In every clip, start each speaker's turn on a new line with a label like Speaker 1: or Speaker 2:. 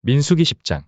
Speaker 1: 민수기 10장.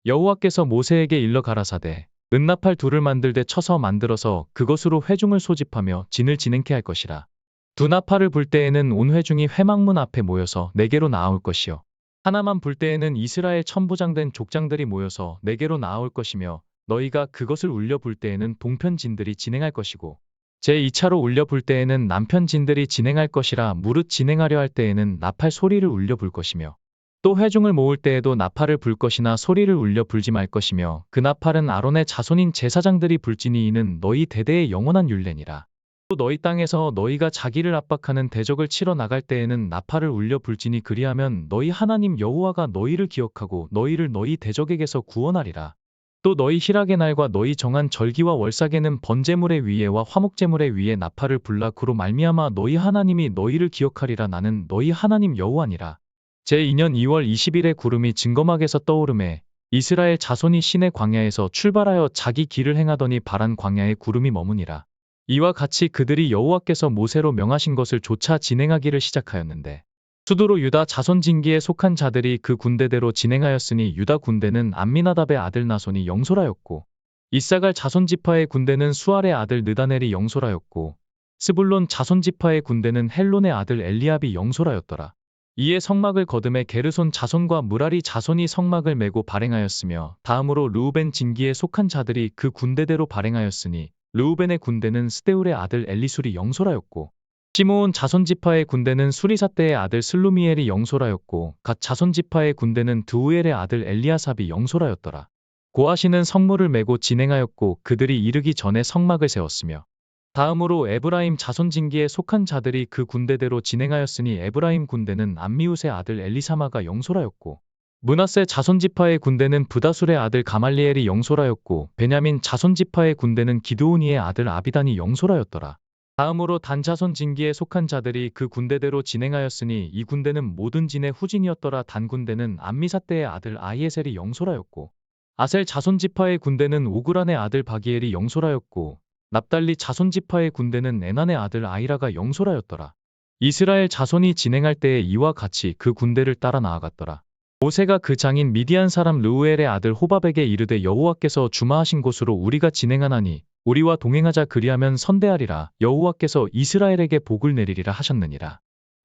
Speaker 1: 여호와께서 모세에게 일러 가라사대 은나팔 둘을 만들되 쳐서 만들어서 그것으로 회중을 소집하며 진을 진행케 할 것이라. 두 나팔을 불 때에는 온 회중이 회막문 앞에 모여서 네게로 나아올 것이요 하나만 불 때에는 이스라엘 천부장된 족장들이 모여서 네게로 나아올 것이며 너희가 그것을 울려 불 때에는 동편 진들이 진행할 것이고 제2차로 울려 불 때에는 남편 진들이 진행할 것이라. 무릇 진행하려 할 때에는 나팔 소리를 울려 불 것이며 또 회중을 모을 때에도 나팔을 불 것이나 소리를 울려 불지 말 것이며 그 나팔은 아론의 자손인 제사장들이 불지니 이는 너희 대대의 영원한 율례니라. 또 너희 땅에서 너희가 자기를 압박하는 대적을 치러 나갈 때에는 나팔을 울려 불지니 그리하면 너희 하나님 여호와가 너희를 기억하고 너희를 너희 대적에게서 구원하리라. 또 너희 희락의 날과 너희 정한 절기와 월삭에는 번제물의 위에와 화목제물의 위에 나팔을 불라. 그로 말미암아 너희 하나님이 너희를 기억하리라. 나는 너희 하나님 여호와니라. 제2년 2월 20일에 구름이 증거막에서 떠오르매 이스라엘 자손이 시내 광야에서 출발하여 자기 길을 행하더니 바란 광야에 구름이 머무니라. 이와 같이 그들이 여호와께서 모세로 명하신 것을 조차 진행하기를 시작하였는데 수두로 유다 자손 진기에 속한 자들이 그 군대대로 진행하였으니 유다 군대는 암미나답의 아들 나손이 영솔하였고 이사갈 자손 지파의 군대는 수알의 아들 느다넬이 영솔하였고 스불론 자손 지파의 군대는 헬론의 아들 엘리압이 영솔하였더라. 이에 성막을 거듭에 게르손 자손과 무라리 자손이 성막을 메고 발행하였으며 다음으로 르우벤 진기에 속한 자들이 그 군대대로 발행하였으니 르우벤의 군대는 스데울의 아들 엘리술이 영솔하였고 시므온 자손 지파의 군대는 수리사떼의 아들 슬루미엘이 영솔하였고 갓 자손 지파의 군대는 드우엘의 아들 엘리아삽이 영솔하였더라. 고아시는 성물을 메고 진행하였고 그들이 이르기 전에 성막을 세웠으며 다음으로 에브라임 자손 진기에 속한 자들이 그 군대대로 진행하였으니 에브라임 군대는 암미웃의 아들 엘리사마가 영솔하였고 므낫세 자손 지파의 군대는 브다술의 아들 가말리엘이 영솔하였고 베냐민 자손 지파의 군대는 기드오니의 아들 아비단이 영솔하였더라. 다음으로 단 자손 진기에 속한 자들이 그 군대대로 진행하였으니 이 군대는 모든 진의 후진이었더라. 단 군대는 암미사떼의 아들 아히에셀이 영솔하였고 아셀 자손 지파의 군대는 오그란의 아들 바기엘이 영솔하였고 납달리 자손 지파의 군대는 에난의 아들 아이라가 영솔하였더라. 이스라엘 자손이 진행할 때에 이와 같이 그 군대를 따라 나아갔더라. 모세가 그 장인 미디안 사람 르우엘의 아들 호밥에게 이르되 여호와께서 주마하신 곳으로 우리가 진행하나니 우리와 동행하자. 그리하면 선대하리라. 여호와께서 이스라엘에게 복을 내리리라 하셨느니라.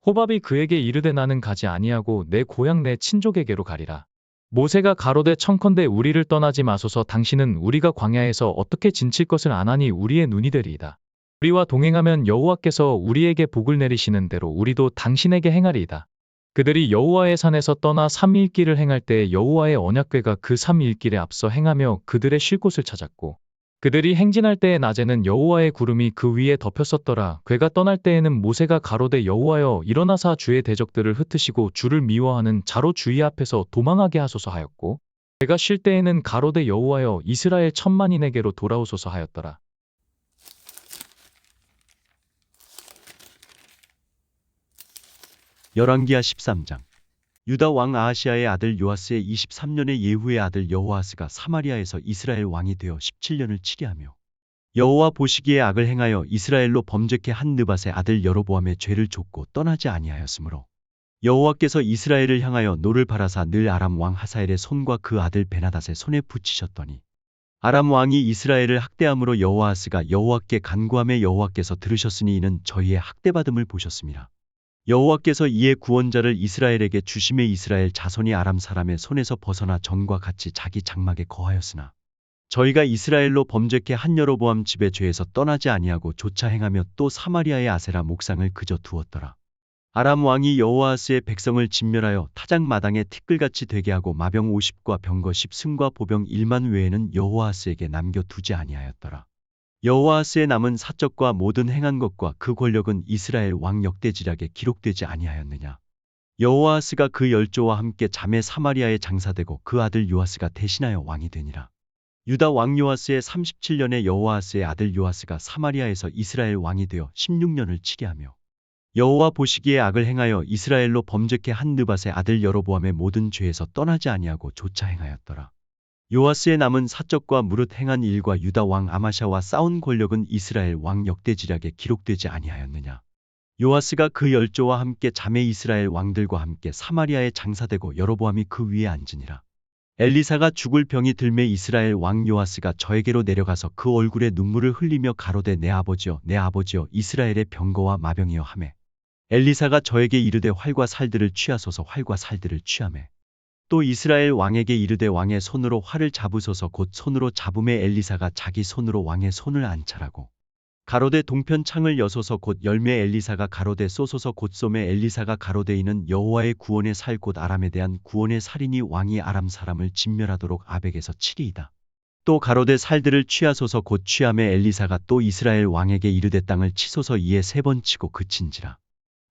Speaker 1: 호밥이 그에게 이르되 나는 가지 아니하고 내 고향 내 친족에게로 가리라. 모세가 가로되 청컨대 우리를 떠나지 마소서. 당신은 우리가 광야에서 어떻게 진칠 것을 아나니 우리의 눈이 되리이다. 우리와 동행하면 여호와께서 우리에게 복을 내리시는 대로 우리도 당신에게 행하리이다. 그들이 여호와의 산에서 떠나 3일 길을 행할 때 여호와의 언약궤가 그 3일 길에 앞서 행하며 그들의 쉴 곳을 찾았고 그들이 행진할 때의 낮에는 여호와의 구름이 그 위에 덮였었더라. 궤가 떠날 때에는 모세가 가로되 여호와여 일어나사 주의 대적들을 흩으시고 주를 미워하는 자로 주의 앞에서 도망하게 하소서 하였고 궤가 쉴 때에는 가로되 여호와여 이스라엘 천만인에게로 돌아오소서 하였더라.
Speaker 2: 열왕기하 13장. 유다 왕 아하시아의 아들 요아스의 23년에 예후의 아들 여호아스가 사마리아에서 이스라엘 왕이 되어 17년을 치리하며 여호와 보시기에 악을 행하여 이스라엘로 범죄케 한 느밧의 아들 여로보암의 죄를 좇고 떠나지 아니하였으므로 여호와께서 이스라엘을 향하여 노를 바라사 늘 아람 왕 하사엘의 손과 그 아들 베나닷의 손에 붙이셨더니 아람 왕이 이스라엘을 학대함으로 여호아스가 여호와께 간구하며 여호와께서 들으셨으니 이는 저희의 학대받음을 보셨습니다. 여호와께서 이에 구원자를 이스라엘에게 주심에 이스라엘 자손이 아람 사람의 손에서 벗어나 전과 같이 자기 장막에 거하였으나 저희가 이스라엘로 범죄케 한 여로보암 집의 죄에서 떠나지 아니하고 조차 행하며 또 사마리아의 아세라 목상을 그저 두었더라. 아람 왕이 여호아스의 백성을 진멸하여 타작 마당에 티끌같이 되게 하고 마병 50과 병거 10승과 보병 1만 외에는 여호아스에게 남겨두지 아니하였더라. 여호아스의 남은 사적과 모든 행한 것과 그 권력은 이스라엘 왕 역대지략에 기록되지 아니하였느냐. 여호아스가 그 열조와 함께 잠에 사마리아에 장사되고 그 아들 요아스가 대신하여 왕이 되니라. 유다 왕 요아스의 37년에 여호아스의 아들 요아스가 사마리아에서 이스라엘 왕이 되어 16년을 치리하며 여호와 보시기에 악을 행하여 이스라엘로 범죄케 한 느밧의 아들 여로보암의 모든 죄에서 떠나지 아니하고 조차 행하였더라. 요아스의 남은 사적과 무릇 행한 일과 유다 왕 아마샤와 싸운 권력은 이스라엘 왕 역대지략에 기록되지 아니하였느냐. 요아스가 그 열조와 함께 잠에 이스라엘 왕들과 함께 사마리아에 장사되고 여로보암이 그 위에 앉으니라. 엘리사가 죽을 병이 들매 이스라엘 왕 요아스가 저에게로 내려가서 그 얼굴에 눈물을 흘리며 가로되 내 아버지여 내 아버지여 이스라엘의 병거와 마병이여 하매 엘리사가 저에게 이르되 활과 살들을 취하소서 활과 살들을 취하매 또 이스라엘 왕에게 이르되 왕의 손으로 활을 잡으소서 곧 손으로 잡음에 엘리사가 자기 손으로 왕의 손을 안찰하고 가로되 동편 창을 여소서 곧 열매 엘리사가 가로되 쏘소서 곧 쏘매 엘리사가 가로되 이는 여호와의 구원의 살 곧 아람에 대한 구원의 살이니 왕이 아람 사람을 진멸하도록 아벡에서 치리이다. 또 가로되 살들을 취하소서 곧 취함에 엘리사가 또 이스라엘 왕에게 이르되 땅을 치소서 이에 3번 치고 그친지라.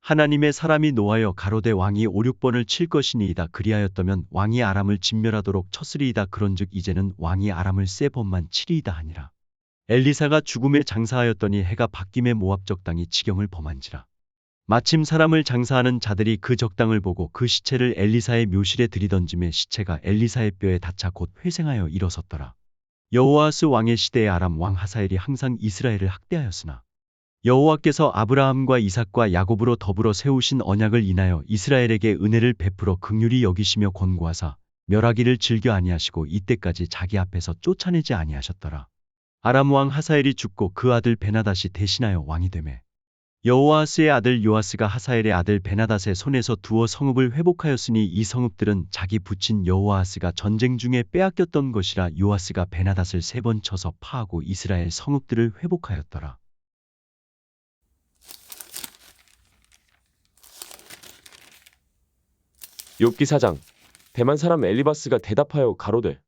Speaker 2: 하나님의 사람이 노하여 가로되 왕이 5, 6번을 칠 것이니이다. 그리하였다면 왕이 아람을 진멸하도록 쳤으리이다. 그런즉 이제는 왕이 아람을 3번만 치리이다 하니라. 엘리사가 죽음에 장사하였더니 해가 바뀜에 모압 적당이 지경을 범한지라. 마침 사람을 장사하는 자들이 그 적당을 보고 그 시체를 엘리사의 묘실에 들이던짐에 시체가 엘리사의 뼈에 닿자 곧 회생하여 일어섰더라. 여호아스 왕의 시대에 아람 왕 하사엘이 항상 이스라엘을 학대하였으나 여호와께서 아브라함과 이삭과 야곱으로 더불어 세우신 언약을 인하여 이스라엘에게 은혜를 베풀어 긍휼히 여기시며 권고하사 멸하기를 즐겨 아니하시고 이때까지 자기 앞에서 쫓아내지 아니하셨더라. 아람 왕 하사엘이 죽고 그 아들 베나닷이 대신하여 왕이 되매 여호아스의 아들 요아스가 하사엘의 아들 베나닷의 손에서 두어 성읍을 회복하였으니 이 성읍들은 자기 부친 여호아스가 전쟁 중에 빼앗겼던 것이라. 요아스가 베나닷을 3번 쳐서 파하고 이스라엘 성읍들을 회복하였더라.
Speaker 3: 욥기 4장. 대만 사람 엘리바스가 대답하여 가로되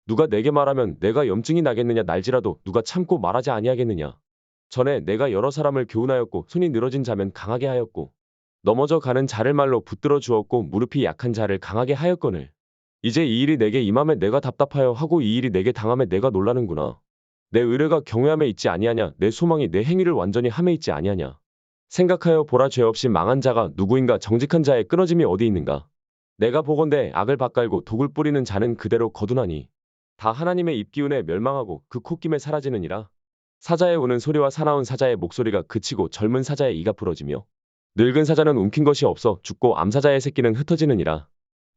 Speaker 3: 누가 내게 말하면 내가 염증이 나겠느냐 날지라도 누가 참고 말하지 아니하겠느냐. 전에 내가 여러 사람을 교훈하였고 손이 늘어진 자면 강하게 하였고 넘어져 가는 자를 말로 붙들어 주었고 무릎이 약한 자를 강하게 하였거늘 이제 이 일이 내게 임함에 내가 답답하여 하고 이 일이 내게 당함에 내가 놀라는구나. 내 의뢰가 경외함에 있지 아니하냐 내 소망이 내 행위를 완전히 함에 있지 아니하냐. 생각하여 보라 죄 없이 망한 자가 누구인가 정직한 자의 끊어짐이 어디 있는가. 내가 보건대 악을 밭갈고 독을 뿌리는 자는 그대로 거두나니 다 하나님의 입기운에 멸망하고 그 콧김에 사라지느니라. 사자의 우는 소리와 사나운 사자의 목소리가 그치고 젊은 사자의 이가 부러지며 늙은 사자는 움킨 것이 없어 죽고 암사자의 새끼는 흩어지느니라.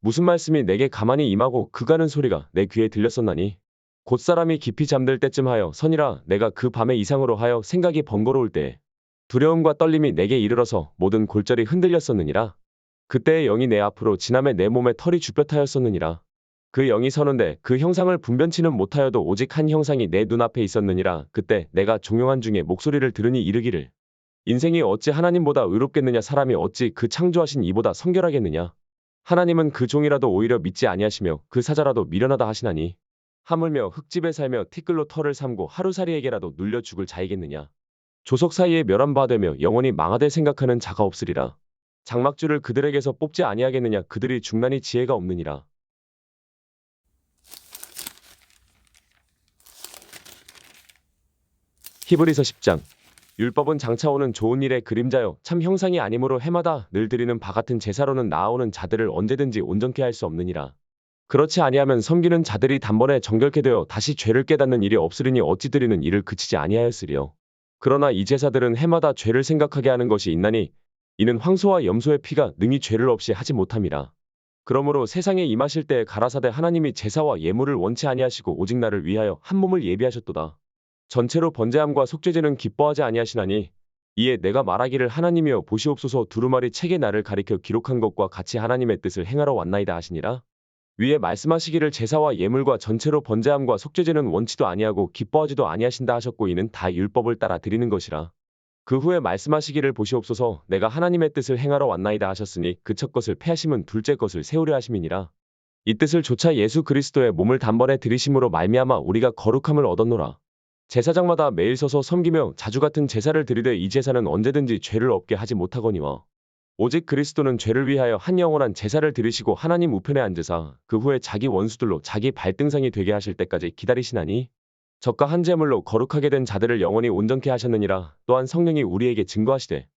Speaker 3: 무슨 말씀이 내게 가만히 임하고 그 가는 소리가 내 귀에 들렸었나니 곧 사람이 깊이 잠들 때쯤 하여 선이라. 내가 그 밤에 이상으로 하여 생각이 번거로울 때에 두려움과 떨림이 내게 이르러서 모든 골절이 흔들렸었느니라. 그때의 영이 내 앞으로 지남에 내 몸에 털이 주뼛하였었느니라. 그 영이 서는데 그 형상을 분변치는 못하여도 오직 한 형상이 내 눈앞에 있었느니라. 그때 내가 종용한 중에 목소리를 들으니 이르기를 인생이 어찌 하나님보다 의롭겠느냐 사람이 어찌 그 창조하신 이보다 성결하겠느냐. 하나님은 그 종이라도 오히려 믿지 아니하시며 그 사자라도 미련하다 하시나니 하물며 흙집에 살며 티끌로 털을 삼고 하루살이에게라도 눌려 죽을 자이겠느냐. 조석 사이에 멸한 바 되며 영원히 망하되 생각하는 자가 없으리라. 장막줄을 그들에게서 뽑지 아니하겠느냐. 그들이 중란히 지혜가 없느니라. 히브리서 10장. 율법은 장차 오는 좋은 일의 그림자요 참 형상이 아니므로 해마다 늘 드리는 바 같은 제사로는 나아오는 자들을 언제든지 온전케 할 수 없느니라. 그렇지 아니하면 섬기는 자들이 단번에 정결케 되어 다시 죄를 깨닫는 일이 없으리니 어찌 드리는 일을 그치지 아니하였으리요. 그러나 이 제사들은 해마다 죄를 생각하게 하는 것이 있나니 이는 황소와 염소의 피가 능히 죄를 없이 하지 못함이라. 그러므로 세상에 임하실 때에 가라사대 하나님이 제사와 예물을 원치 아니하시고 오직 나를 위하여 한 몸을 예비하셨도다. 전체로 번제함과 속죄제는 기뻐하지 아니하시나니 이에 내가 말하기를 하나님이여 보시옵소서 두루마리 책에 나를 가리켜 기록한 것과 같이 하나님의 뜻을 행하러 왔나이다 하시니라. 위에 말씀하시기를 제사와 예물과 전체로 번제함과 속죄제는 원치도 아니하고 기뻐하지도 아니하신다 하셨고 이는 다 율법을 따라 드리는 것이라. 그 후에 말씀하시기를 보시옵소서 내가 하나님의 뜻을 행하러 왔나이다 하셨으니 그 첫 것을 패하심은 둘째 것을 세우려 하심이니라. 이 뜻을 조차 예수 그리스도의 몸을 단번에 들이심으로 말미암아 우리가 거룩함을 얻었노라. 제사장마다 매일 서서 섬기며 자주 같은 제사를 드리되 이 제사는 언제든지 죄를 없게 하지 못하거니와 오직 그리스도는 죄를 위하여 한 영원한 제사를 드리시고 하나님 우편에 앉으사 그 후에 자기 원수들로 자기 발등상이 되게 하실 때까지 기다리시나니 저가 한 제물로 거룩하게 된 자들을 영원히 온전케 하셨느니라. 또한 성령이 우리에게 증거하시되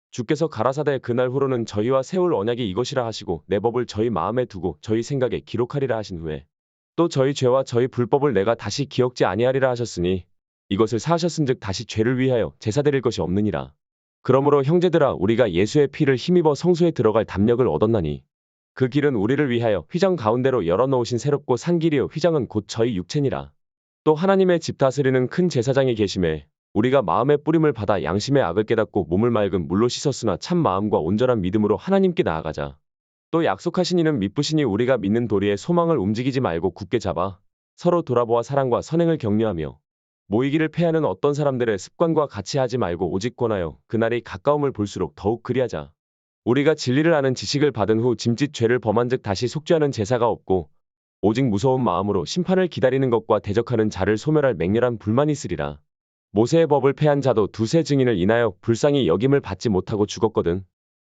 Speaker 3: 주께서 가라사대 그날 후로는 저희와 세울 언약이 이것이라 하시고 내 법을 저희 마음에 두고 저희 생각에 기록하리라 하신 후에 또 저희 죄와 저희 불법을 내가 다시 기억지 아니하리라 하셨으니 이것을 사하셨은즉 다시 죄를 위하여 제사 드릴 것이 없느니라. 그러므로 형제들아 우리가 예수의 피를 힘입어 성소에 들어갈 담력을 얻었나니 그 길은 우리를 위하여 휘장 가운데로 열어놓으신 새롭고 산 길이요 휘장은 곧 저희 육체니라. 또 하나님의 집 다스리는 큰 제사장이 계심에 우리가 마음의 뿌림을 받아 양심의 악을 깨닫고 몸을 맑은 물로 씻었으나 참 마음과 온전한 믿음으로 하나님께 나아가자. 또 약속하신 이는 미쁘시니 우리가 믿는 도리에 소망을 움직이지 말고 굳게 잡아 서로 돌아보아 사랑과 선행을 격려하며 모이기를 패하는 어떤 사람들의 습관과 같이 하지 말고 오직 권하여 그날이 가까움을 볼수록 더욱 그리하자. 우리가 진리를 아는 지식을 받은 후 짐짓 죄를 범한즉 다시 속죄하는 제사가 없고 오직 무서운 마음으로 심판을 기다리는 것과 대적하는 자를 소멸할 맹렬한 불만이 있으리라. 모세의 법을 패한 자도 두세 증인을 인하여 불쌍히 여김을 받지 못하고 죽었거든.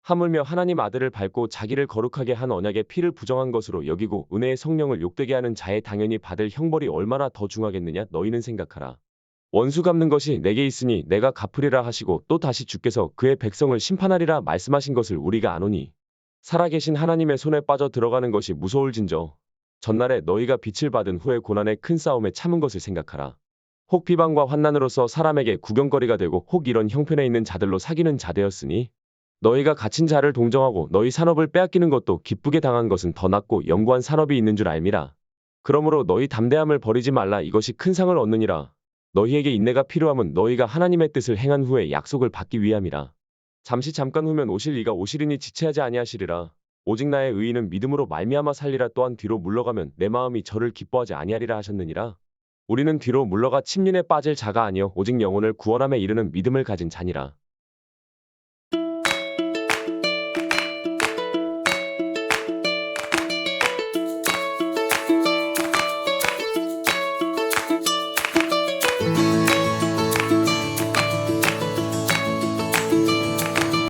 Speaker 3: 하물며 하나님 아들을 밟고 자기를 거룩하게 한 언약의 피를 부정한 것으로 여기고 은혜의 성령을 욕되게 하는 자에 당연히 받을 형벌이 얼마나 더 중하겠느냐 너희는 생각하라. 원수 갚는 것이 내게 있으니 내가 갚으리라 하시고 또 다시 주께서 그의 백성을 심판하리라 말씀하신 것을 우리가 아노니 살아계신 하나님의 손에 빠져 들어가는 것이 무서울진저 전날에 너희가 빛을 받은 후에 고난의 큰 싸움에 참은 것을 생각하라. 혹 비방과 환난으로서 사람에게 구경거리가 되고 혹 이런 형편에 있는 자들로 사귀는 자 되었으니 너희가 갇힌 자를 동정하고 너희 산업을 빼앗기는 것도 기쁘게 당한 것은 더 낫고 영구한 산업이 있는 줄 알미라. 그러므로 너희 담대함을 버리지 말라. 이것이 큰 상을 얻느니라. 너희에게 인내가 필요함은 너희가 하나님의 뜻을 행한 후에 약속을 받기 위함이라. 잠깐 후면 오실 이가 오시리니 지체하지 아니하시리라. 오직 나의 의인은 믿음으로 말미암아 살리라. 또한 뒤로 물러가면 내 마음이 저를 기뻐하지 아니하리라 하셨느니라. 우리는 뒤로 물러가 침륜에 빠질 자가 아니요 오직 영혼을 구원함에 이르는 믿음을 가진 자니라.